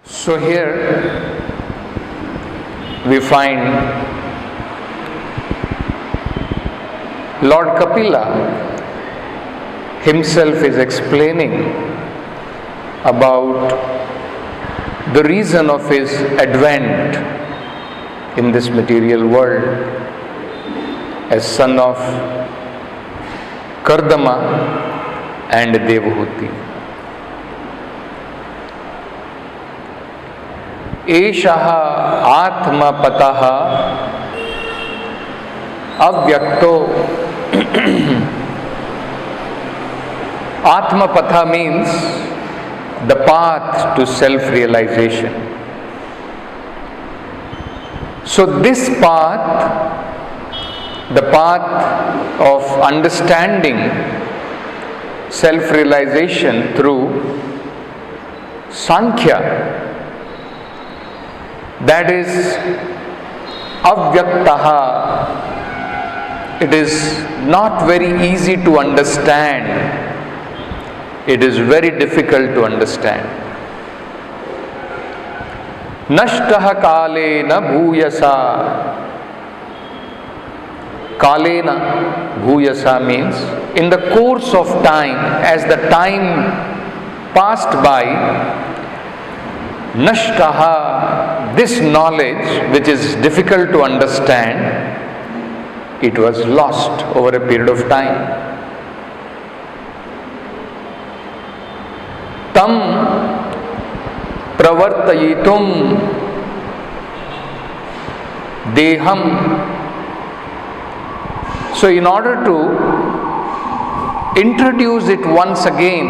So here we find Lord Kapila himself is explaining about the reason of his advent in this material world as son of Kardama and Devahuti. एषः आत्मपतः अव्यक्तो. Atmapatha means the path to self-realization. So this path, the path of understanding self-realization through Sankhya, that is avyaktaha. It is not very easy to understand. It is very difficult to understand. Nashtaha kalena bhuyasa. Kalena bhuyasa means in the course of time, as the time passed by, Nashtaha, this knowledge which is difficult to understand, it was lost over a period of time. Tam pravartayitum deham. So in order to introduce it once again,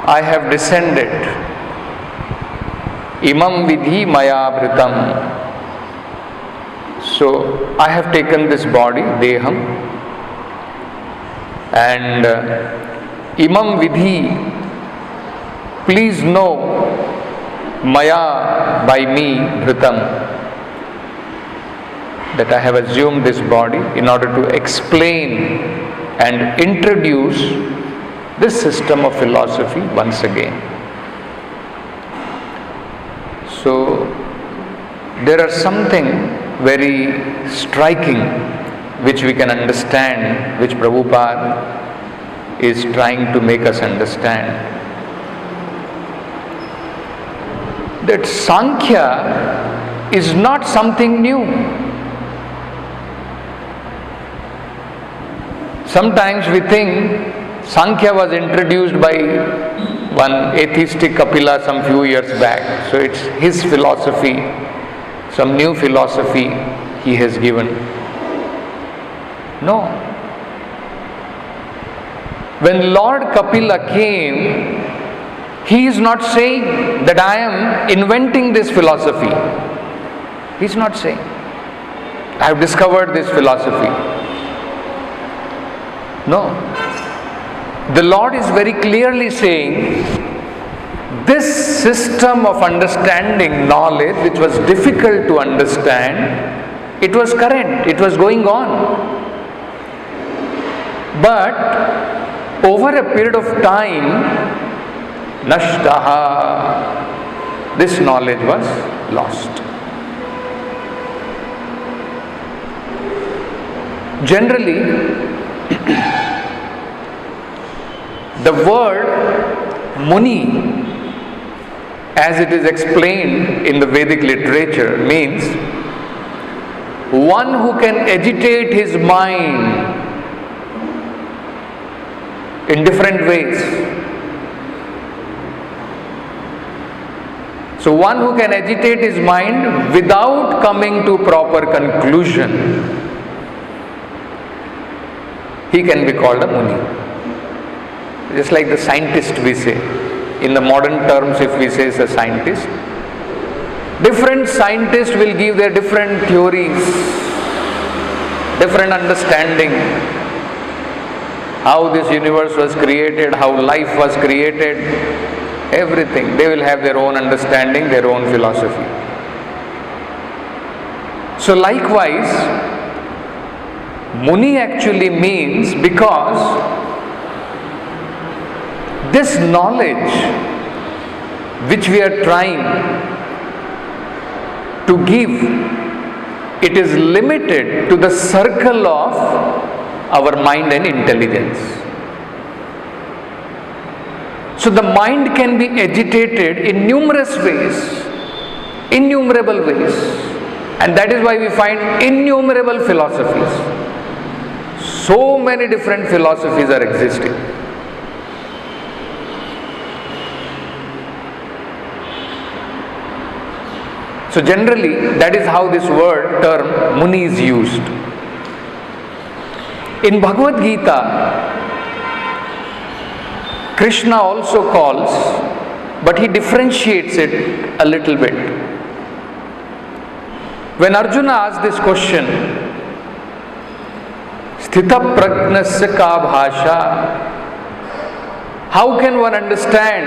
I have descended. Imam vidhi maya bhritam. So I have taken this body, deham, and imam vidhi, please know, maya, by me, bhritam, that I have assumed this body in order to explain and introduce this system of philosophy once again. So there are something very striking which we can understand, which Prabhupada is trying to make us understand. That Sankhya is not something new. Sometimes we think Sankhya was introduced by one atheistic Kapila some few years back. So it's his philosophy, some new philosophy he has given. No. When Lord Kapila came, he is not saying that I am inventing this philosophy. He is not saying, I have discovered this philosophy. No. The Lord is very clearly saying, this system of understanding knowledge, which was difficult to understand, it was current, it was going on. But over a period of time, nashtaha, this knowledge was lost. Generally, the word Muni, as it is explained in the Vedic literature, means one who can agitate his mind in different ways. So one who can agitate his mind without coming to proper conclusion, he can be called a Muni. Just like the scientist we say. In the modern terms, if we say is a scientist, different scientists will give their different theories, different understanding, how this universe was created, how life was created, everything. They will have their own understanding, their own philosophy. So likewise, Muni actually means because this knowledge which we are trying to give, it is limited to the circle of our mind and intelligence. So the mind can be agitated in numerous ways, innumerable ways, and that is why we find innumerable philosophies. So many different philosophies are existing. So generally, that is how this word term Muni is used. In Bhagavad Gita, Krishna also calls, but he differentiates it a little bit. When Arjuna asked this question, Sthita pragnasya ka bhasha, how can one understand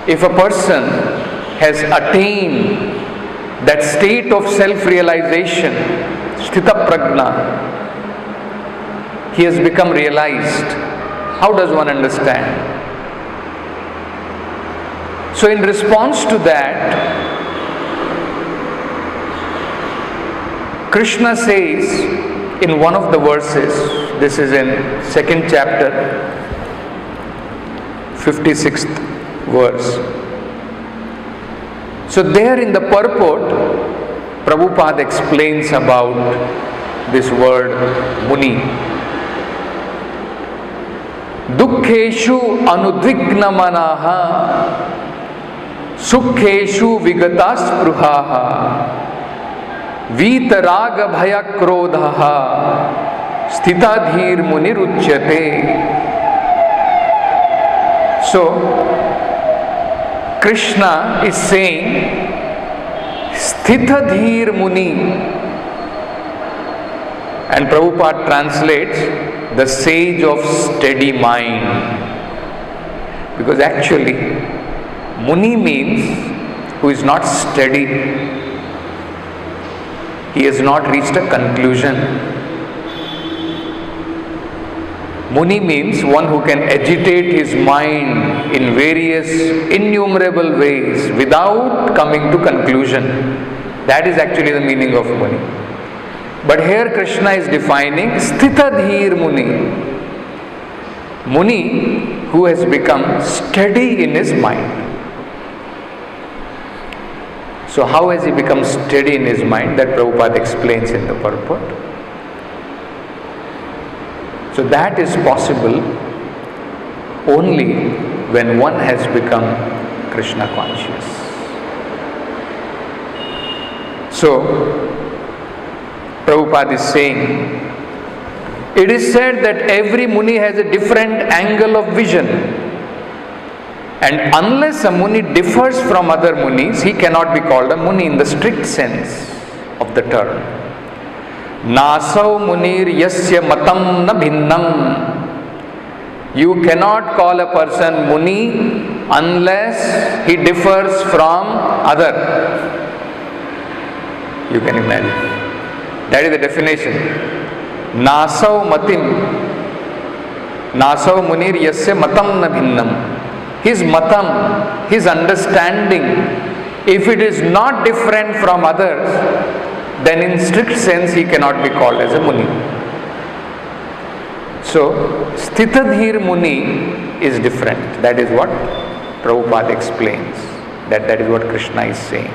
if a person has attained that state of self-realization, Sthita prajna, he has become realized? How does one understand? So in response to that, Krishna says in one of the verses, this is in 2nd chapter, 56th verse. So there in the purport, Prabhupada explains about this word Muni. Dukkheshu anudvigna manaha, sukheshu vigatas spruhaha, Vitaraga bhaya krodhaha, sthitadhir muniruchyate. So, Krishna is saying, Sthitadhir Muni, and Prabhupada translates, the sage of steady mind. Because actually, Muni means who is not steady. He has not reached a conclusion. Muni means one who can agitate his mind in various innumerable ways without coming to conclusion. That is actually the meaning of Muni. But here Krishna is defining Sthitadhir Muni. Muni who has become steady in his mind. So how has he become steady in his mind? That Prabhupada explains in the purport. So that is possible only when one has become Krishna conscious. So Prabhupada is saying, it is said that every Muni has a different angle of vision. And unless a Muni differs from other Munis, he cannot be called a Muni in the strict sense of the term. Nasau Munir yasya matam na bhinnam. You cannot call a person Muni unless he differs from other. You can imagine. That is the definition. Nasau matim. Nasau Munir yasya matam na bhinnam. His matam, his understanding, if it is not different from others, then in strict sense he cannot be called as a Muni. So, Sthitadhir Muni is different. That is what Prabhupada explains. That is what Krishna is saying.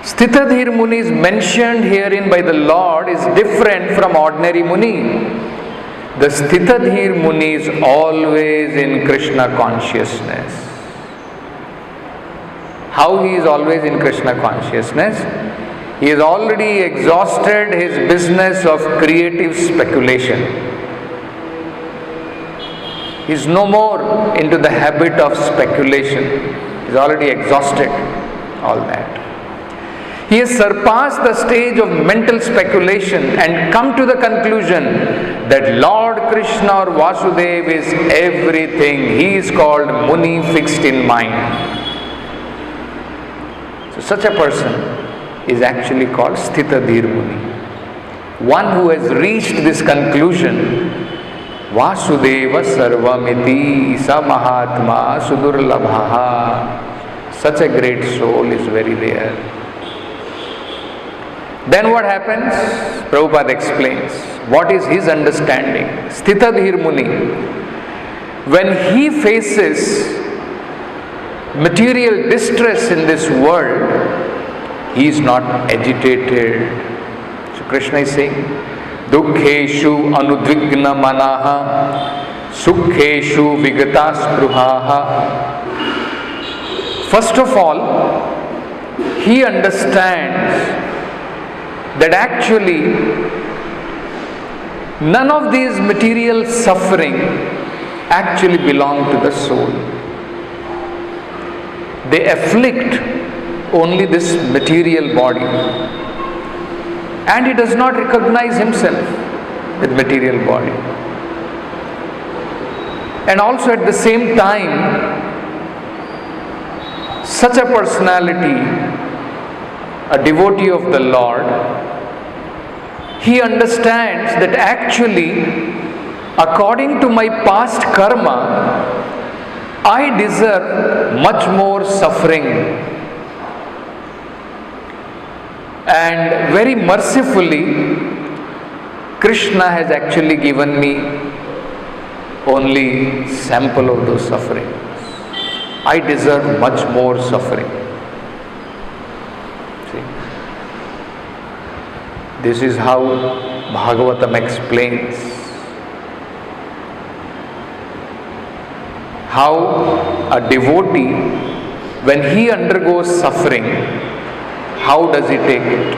Sthitadhir Muni is mentioned herein by the Lord is different from ordinary Muni. The Sthitadhir Muni is always in Krishna consciousness. How he is always in Krishna consciousness? He has already exhausted his business of creative speculation. He is no more into the habit of speculation. He has already exhausted all that. He has surpassed the stage of mental speculation and come to the conclusion that Lord Krishna or Vasudev is everything. He is called Muni fixed in mind. So such a person is actually called Sthitadhir Muni. One who has reached this conclusion Vasudeva Sarvamiti Sa Mahatma Sudurlabha. Such a great soul is very rare. Then what happens? Prabhupada explains. What is his understanding? Sthitadhir Muni, when he faces material distress in this world, he is not agitated. So Krishna is saying, Dukkheshu anudvigna manaha, Sukheshu vigata spruhaha. First of all, he understands that actually none of these material suffering actually belong to the soul. They afflict only this material body, and he does not recognize himself with material body. And also at the same time, such a personality, a devotee of the Lord, he understands that actually, according to my past karma, I deserve much more suffering. And very mercifully, Krishna has actually given me only sample of those sufferings. I deserve much more suffering. See? This is how Bhagavatam explains how a devotee, when he undergoes suffering, how does he take it?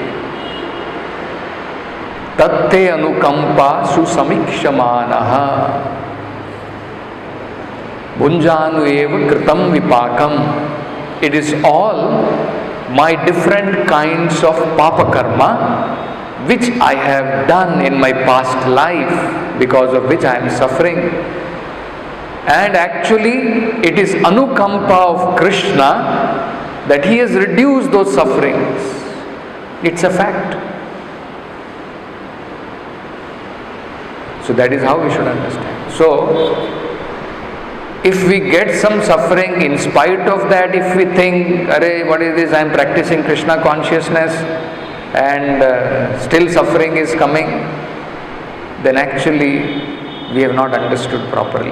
Tatte anukampa susamikshamaanaha Bhunjanu eva kritam vipakam. It is all my different kinds of papa karma which I have done in my past life, because of which I am suffering. And actually it is anukampa of Krishna that he has reduced those sufferings. It's a fact. So that is how we should understand. So if we get some suffering, in spite of that, if we think, Arey, what is this? I am practicing Krishna consciousness and still suffering is coming, then actually we have not understood properly.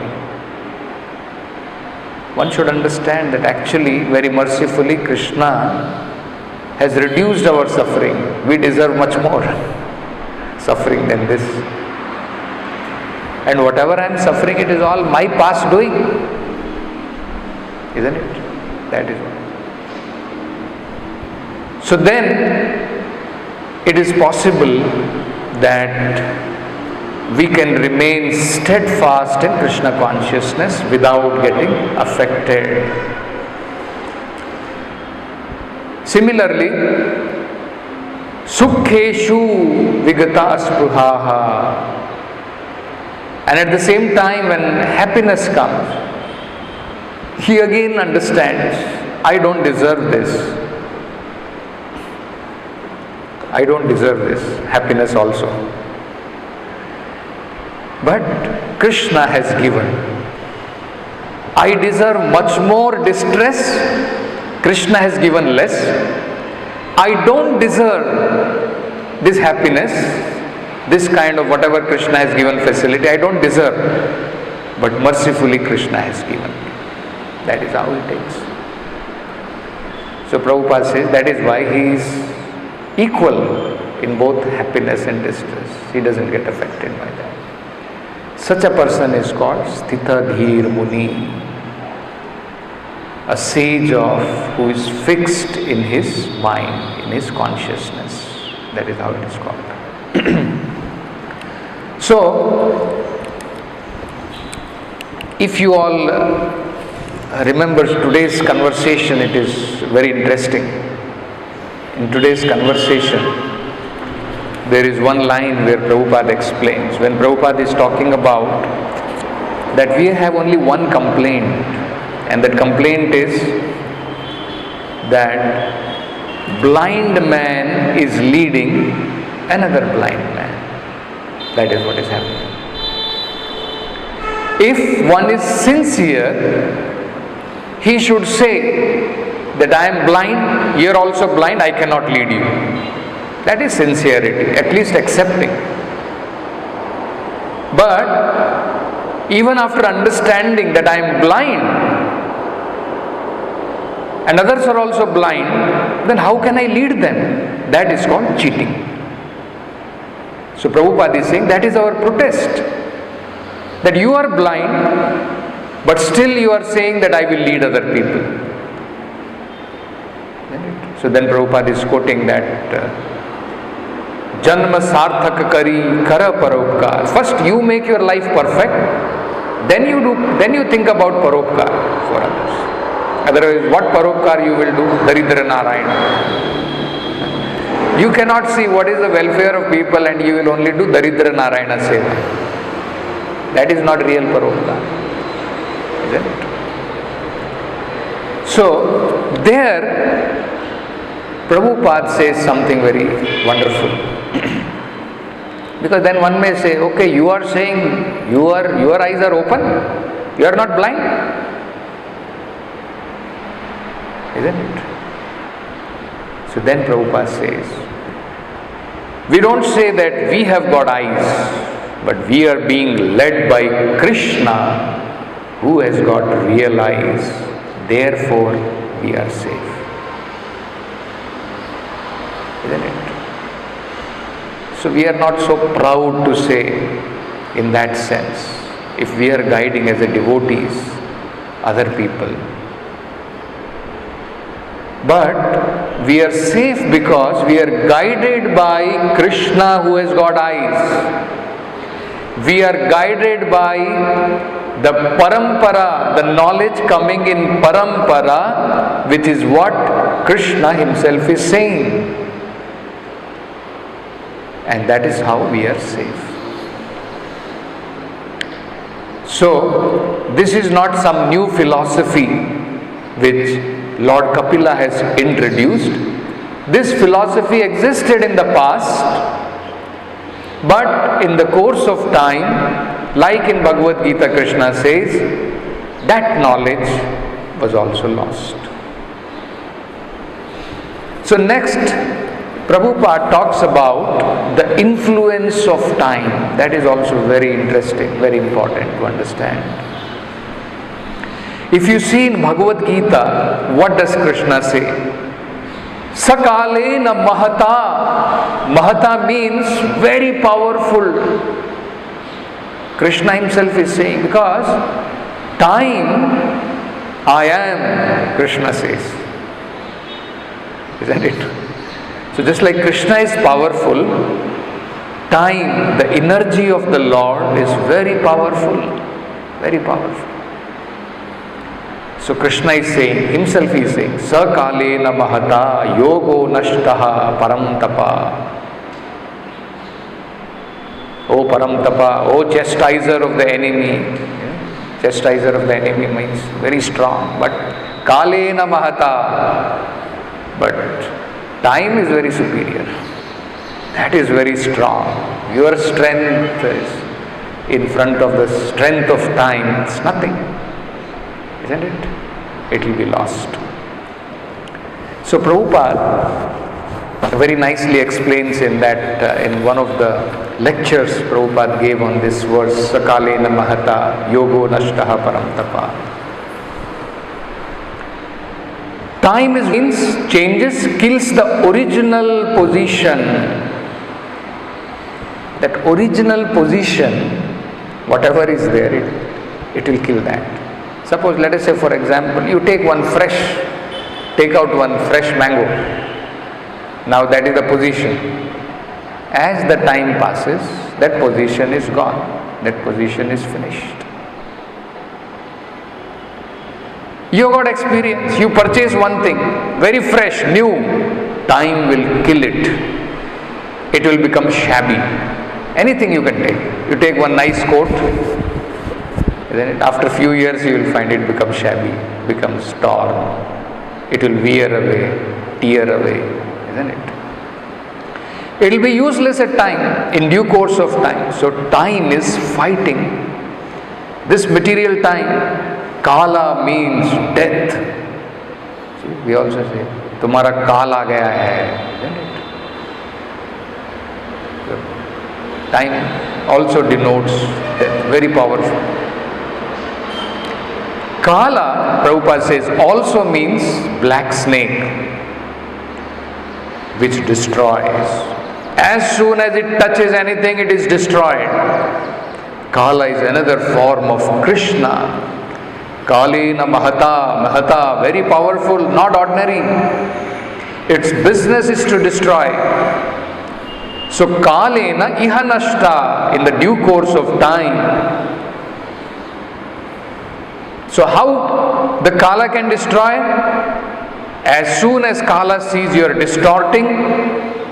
One should understand that actually, very mercifully, Krishna has reduced our suffering. We deserve much more suffering than this. And whatever I am suffering, it is all my past doing. Isn't it? That is what. So then, it is possible that we can remain steadfast in Krishna consciousness without getting affected. Similarly, Sukheshu vigata spruhaha. And at the same time, when happiness comes, he again understands, I don't deserve this. I don't deserve this happiness also. But Krishna has given. I deserve much more distress. Krishna has given less. I don't deserve this happiness, this kind of whatever Krishna has given facility, I don't deserve. But mercifully Krishna has given. That is how he takes. So Prabhupada says that is why he is equal in both happiness and distress. He doesn't get affected by that. Such a person is called Sthitadhir Muni, a sage who is fixed in his mind, in his consciousness. That is how it is called. So, if you all remember today's conversation, it is very interesting. In today's conversation, there is one line where Prabhupada explains, when Prabhupada is talking about that we have only one complaint, and that complaint is that blind man is leading another blind man. That is what is happening. If one is sincere, he should say that I am blind, you are also blind, I cannot lead you. That is sincerity, at least accepting. But even after understanding that I am blind and others are also blind, then how can I lead them? That is called cheating. So Prabhupada is saying that is our protest. That you are blind, but still you are saying that I will lead other people. So then Prabhupada is quoting that Janma sarthak kari kara paropkar. First you make your life perfect, then you think about paropkar for others. Otherwise, what paropkar you will do? Daridra Narayana. You cannot see what is the welfare of people and you will only do Daridra Narayana seva. That is not real paropkar. Isn't it? So, there Prabhupada says something very wonderful. Because then one may say, okay, you are saying your eyes are open, you are not blind. Isn't it? So then Prabhupada says, we don't say that we have got eyes, but we are being led by Krishna who has got real eyes. Therefore, we are safe. Isn't it? So we are not so proud to say in that sense, if we are guiding as a devotees other people. But we are safe because we are guided by Krishna who has got eyes. We are guided by the parampara, the knowledge coming in parampara, which is what Krishna himself is saying. And that is how we are safe. So, this is not some new philosophy which Lord Kapila has introduced. This philosophy existed in the past, but in the course of time, like in Bhagavad Gita, Krishna says, that knowledge was also lost. So next, Prabhupada talks about the influence of time. That is also very interesting, very important to understand. If you see in Bhagavad Gita, what does Krishna say? Sakalena mahata. Mahata means very powerful. Krishna himself is saying, because time, I am, Krishna says. Isn't it? So just like Krishna is powerful, time, the energy of the Lord is very powerful. Very powerful. So Krishna is saying, himself is saying, Sakalena mahata yogo nashtaha param tapa. O param tapa, O chastiser of the enemy. Chastiser of the enemy means very strong. But kalena mahata. But time is very superior. That is very strong. Your strength is in front of the strength of time. It's nothing. Isn't it? It will be lost. So Prabhupada very nicely explains in that, in one of the lectures Prabhupada gave on this verse, Sakalena mahata yogo nashtaha param tapa. Time means changes, kills the original position. That original position, whatever is there, it will kill that. Suppose, let us say for example, you take out one fresh mango. Now that is the position. As the time passes, that position is gone. That position is finished. You got experience, you purchase one thing, very fresh, new, time will kill it. It will become shabby. Anything you can take. You take one nice coat, then after a few years you will find it become shabby, becomes torn. It will wear away, tear away, isn't it? It will be useless at time, in due course of time. So time is fighting This material time, Kala means death. See, we also say, तुम्हारा काल आ गया है, isn't it? So, time also denotes death, very powerful. Kala, Prabhupada says, also means black snake, which destroys. As soon as it touches anything, it is destroyed. Kala is another form of Krishna. Kalena Mahata, Mahata, very powerful, not ordinary. Its business is to destroy. So Kalena Ihanashta, in the due course of time. So how the Kala can destroy? As soon as Kala sees you are distorting,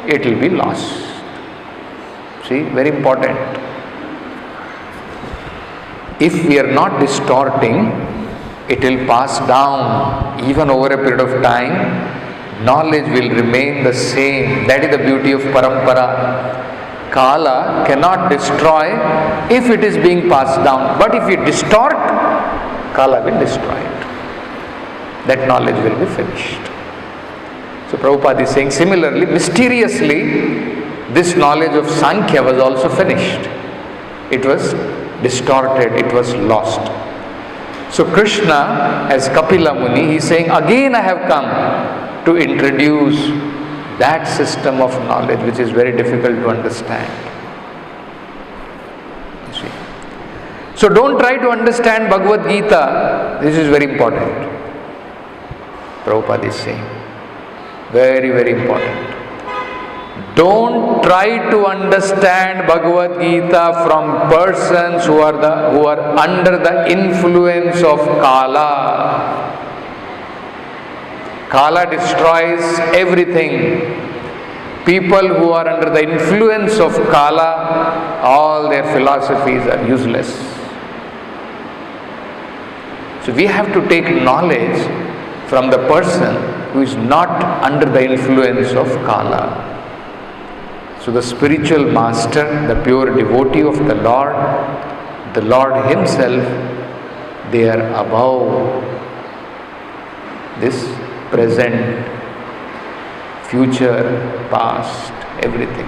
it will be lost. See, very important. If we are not distorting, it will pass down even over a period of time. Knowledge will remain the same. That is the beauty of parampara. Kala cannot destroy if it is being passed down. But if you distort, Kala will destroy it. That knowledge will be finished. So Prabhupada is saying, similarly, mysteriously, this knowledge of Sankhya was also finished. It was distorted, it was lost. So Krishna, as Kapila Muni, he is saying, again I have come to introduce that system of knowledge which is very difficult to understand. You see. So don't try to understand Bhagavad Gita. This is very important. Prabhupada is saying. Very, very important. Don't try to understand Bhagavad Gita from persons who are under the influence of Kala. Kala destroys everything. People who are under the influence of Kala, all their philosophies are useless. So we have to take knowledge from the person who is not under the influence of Kala. So the spiritual master, the pure devotee of the Lord Himself, they are above this present, future, past, everything.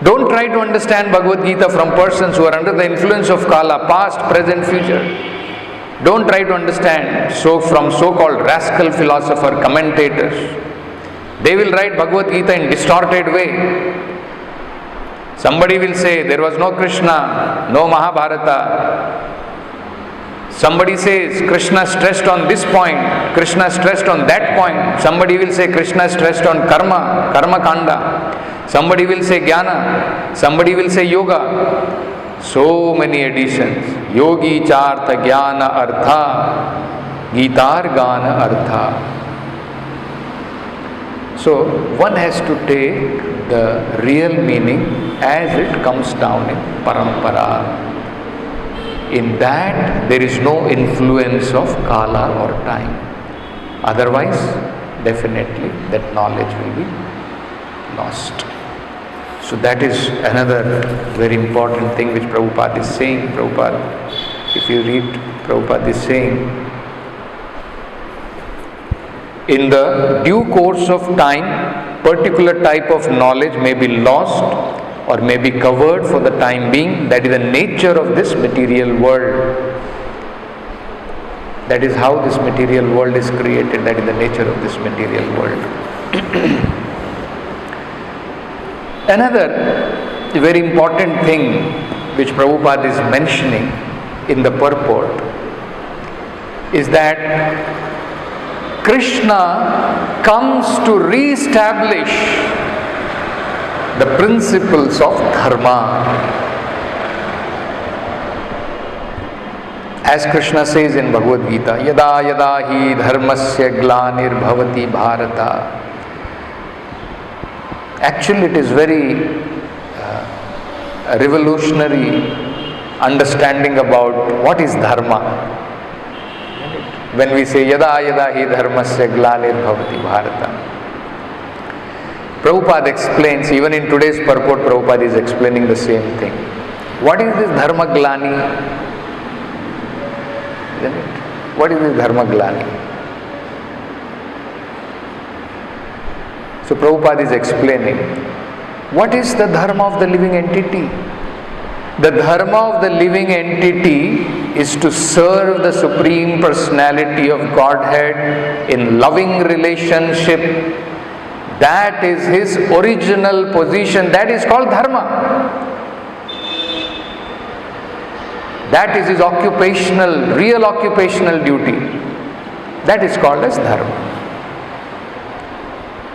Don't try to understand Bhagavad Gita from persons who are under the influence of Kala, past, present, future. Don't try to understand from so-called rascal philosopher commentators. They will write Bhagavad Gita in distorted way. Somebody will say there was no Krishna, no Mahabharata. Somebody says Krishna stressed on this point, Krishna stressed on that point. Somebody will say Krishna stressed on karma, karma kanda. Somebody will say jnana, somebody will say yoga. So many additions. Yogi chartha jnana artha, Gitar gana artha. So one has to take the real meaning as it comes down in parampara. In that there is no influence of Kala or time. Otherwise, definitely that knowledge will be lost. So that is another very important thing which Prabhupada is saying. If you read, Prabhupada is saying, in the due course of time, particular type of knowledge may be lost or may be covered for the time being. That is the nature of this material world. That is how this material world is created. That is the nature of this material world. Another very important thing which Prabhupada is mentioning in the purport is that Krishna comes to re-establish the principles of dharma. As Krishna says in Bhagavad Gita, yada yada hi dharmasya glanir bhavati bharata. Actually, it is very revolutionary understanding about what is dharma. When we say yada yada hi dharmasya glanir bhavati bharata. Prabhupada explains, even in today's purport, Prabhupada is explaining the same thing. What is this dharma glani? Isn't it? What is this dharma glani? So Prabhupada is explaining, what is the dharma of the living entity? The dharma of the living entity is to serve the Supreme Personality of Godhead in loving relationship. That is his original position. That is called dharma. That is his real occupational duty. That is called as dharma.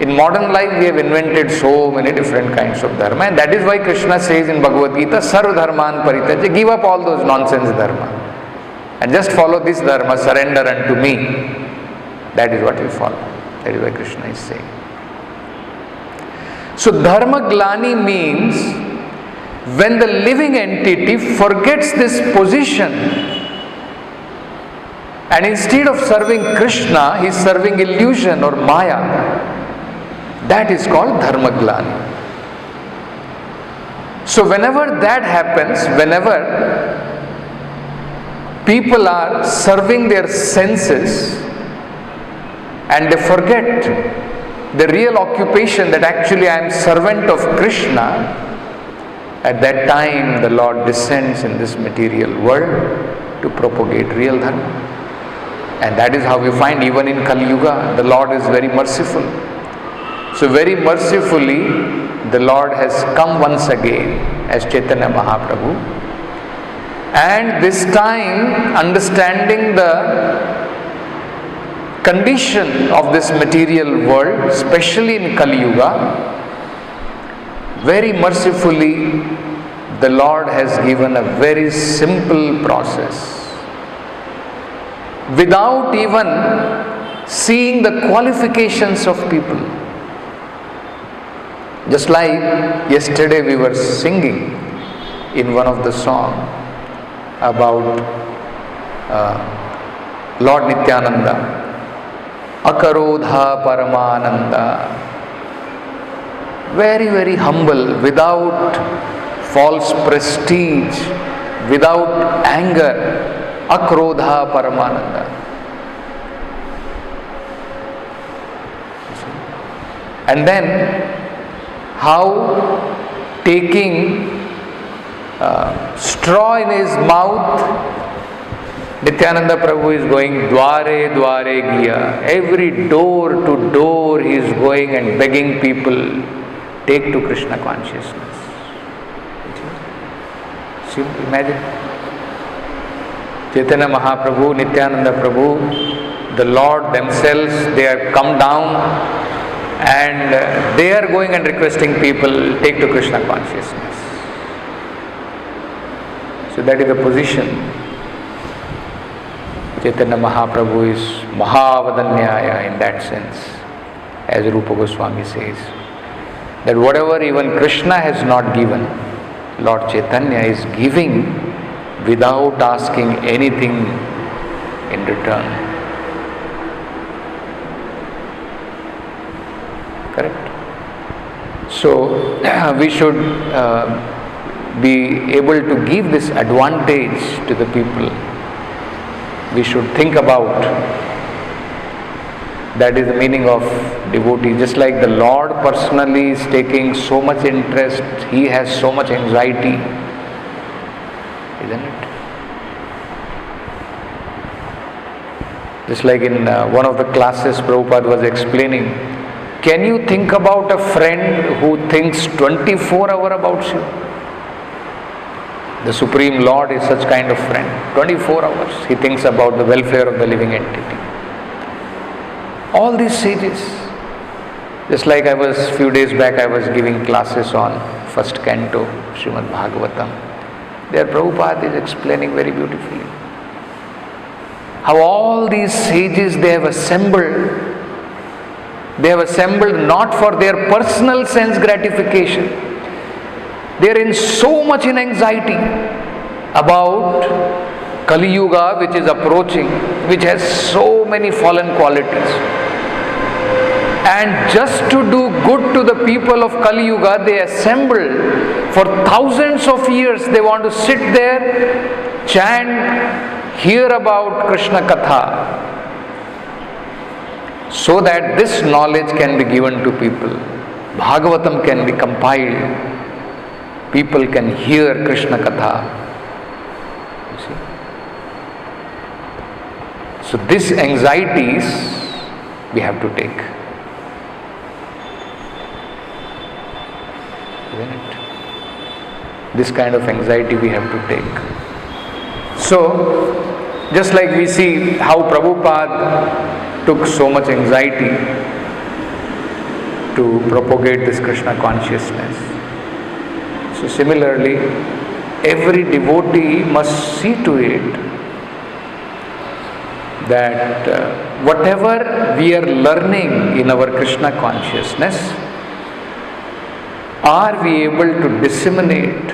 In modern life, we have invented so many different kinds of dharma, and that is why Krishna says in Bhagavad Gita, Sarva dharman parityaja, give up all those nonsense dharma and just follow this dharma, surrender unto me. That is what you follow. That is why Krishna is saying. So dharma glani means when the living entity forgets this position and instead of serving Krishna, he is serving illusion or maya. That is called dharma glani. So whenever that happens, whenever people are serving their senses and they forget the real occupation that actually I am servant of Krishna, at that time the Lord descends in this material world to propagate real dharma. And that is how we find even in Kali Yuga, the Lord is very merciful. So very mercifully, the Lord has come once again as Chaitanya Mahaprabhu, and this time understanding the condition of this material world, especially in Kali Yuga, very mercifully the Lord has given a very simple process without even seeing the qualifications of people. Just like yesterday we were singing in one of the songs about Lord Nityananda, Akarodha Paramananda, very, very humble, without false prestige, without anger, Akrodha Paramananda. And then how taking straw in his mouth, Nityananda Prabhu is going dware dware giya. Every door to door he is going and begging people, take to Krishna consciousness. See, imagine Chaitanya Mahaprabhu, Nityananda Prabhu, the Lord themselves, they have come down and they are going and requesting people, take to Krishna consciousness. So that is the position. Chaitanya Mahaprabhu is Mahavadanyaya in that sense, as Rupa Goswami says, that whatever even Krishna has not given, Lord Chaitanya is giving without asking anything in return. Correct? So we should be able to give this advantage to the people. We should think about that is the meaning of devotee. Just like the Lord personally is taking so much interest, he has so much anxiety, isn't it? Just like in one of the classes Prabhupada was explaining, can you think about a friend who thinks 24 hours about you? The Supreme Lord is such kind of friend. 24 hours he thinks about the welfare of the living entity. All these sages, just like few days back I was giving classes on first canto Srimad Bhagavatam. There Prabhupada is explaining very beautifully how all these sages they have assembled not for their personal sense gratification. They are in so much in anxiety about Kali Yuga, which is approaching, which has so many fallen qualities. And just to do good to the people of Kali Yuga, they assembled for thousands of years. They want to sit there, chant, hear about Krishna Katha, so that this knowledge can be given to people. Bhagavatam can be compiled. People can hear Krishna Katha. You see? So these anxieties we have to take. Isn't it? This kind of anxiety we have to take. So, just like we see how Prabhupada took so much anxiety to propagate this Krishna consciousness. So similarly, every devotee must see to it that whatever we are learning in our Krishna consciousness, are we able to disseminate?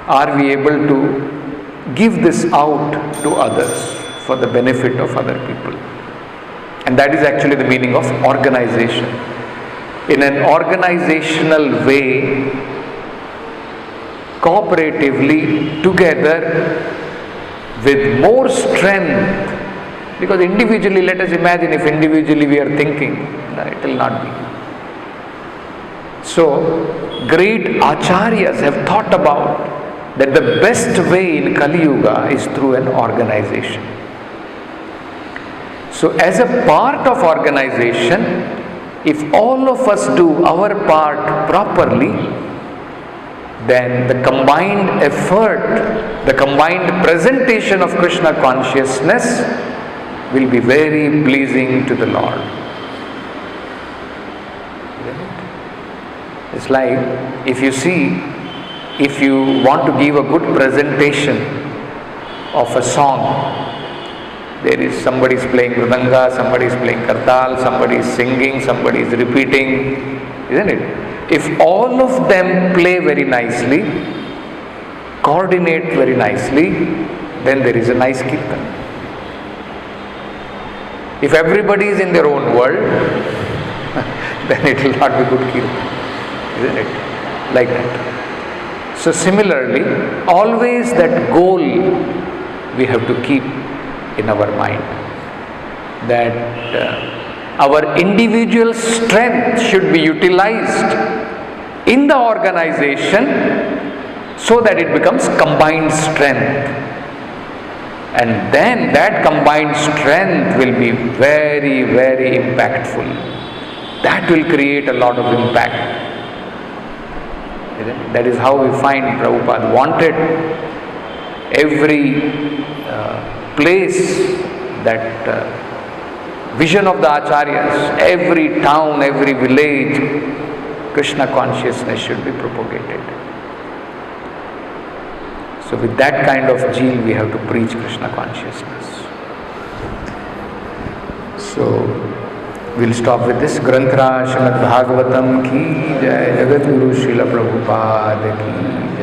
Are we able to give this out to others for the benefit of other people? And that is actually the meaning of organization. In an organizational way, cooperatively, together, with more strength, because individually, let us imagine if individually we are thinking, it will not be. So, great acharyas have thought about that the best way in Kali Yuga is through an organization. So, as a part of organization, if all of us do our part properly, then the combined effort, the combined presentation of Krishna consciousness will be very pleasing to the Lord. It's like, if you see, if you want to give a good presentation of a song, there is somebody is playing mridanga, somebody is playing kartal, somebody is singing, somebody is repeating, isn't it? If all of them play very nicely, coordinate very nicely, then there is a nice kirtan. If everybody is in their own world, then it will not be good kirtan. Isn't it? Like that. So similarly, always that goal we have to keep in our mind, that our individual strength should be utilized in the organization so that it becomes combined strength. And then that combined strength will be very, very impactful. That will create a lot of impact. That is how we find Prabhupada wanted every place, that vision of the acharyas, every town, every village, Krishna consciousness should be propagated. So with that kind of zeal we have to preach Krishna consciousness. So we'll stop with this. Granth Raj Srimad Bhagavatam ki jai, Jagat Guru Srila Prabhupada ki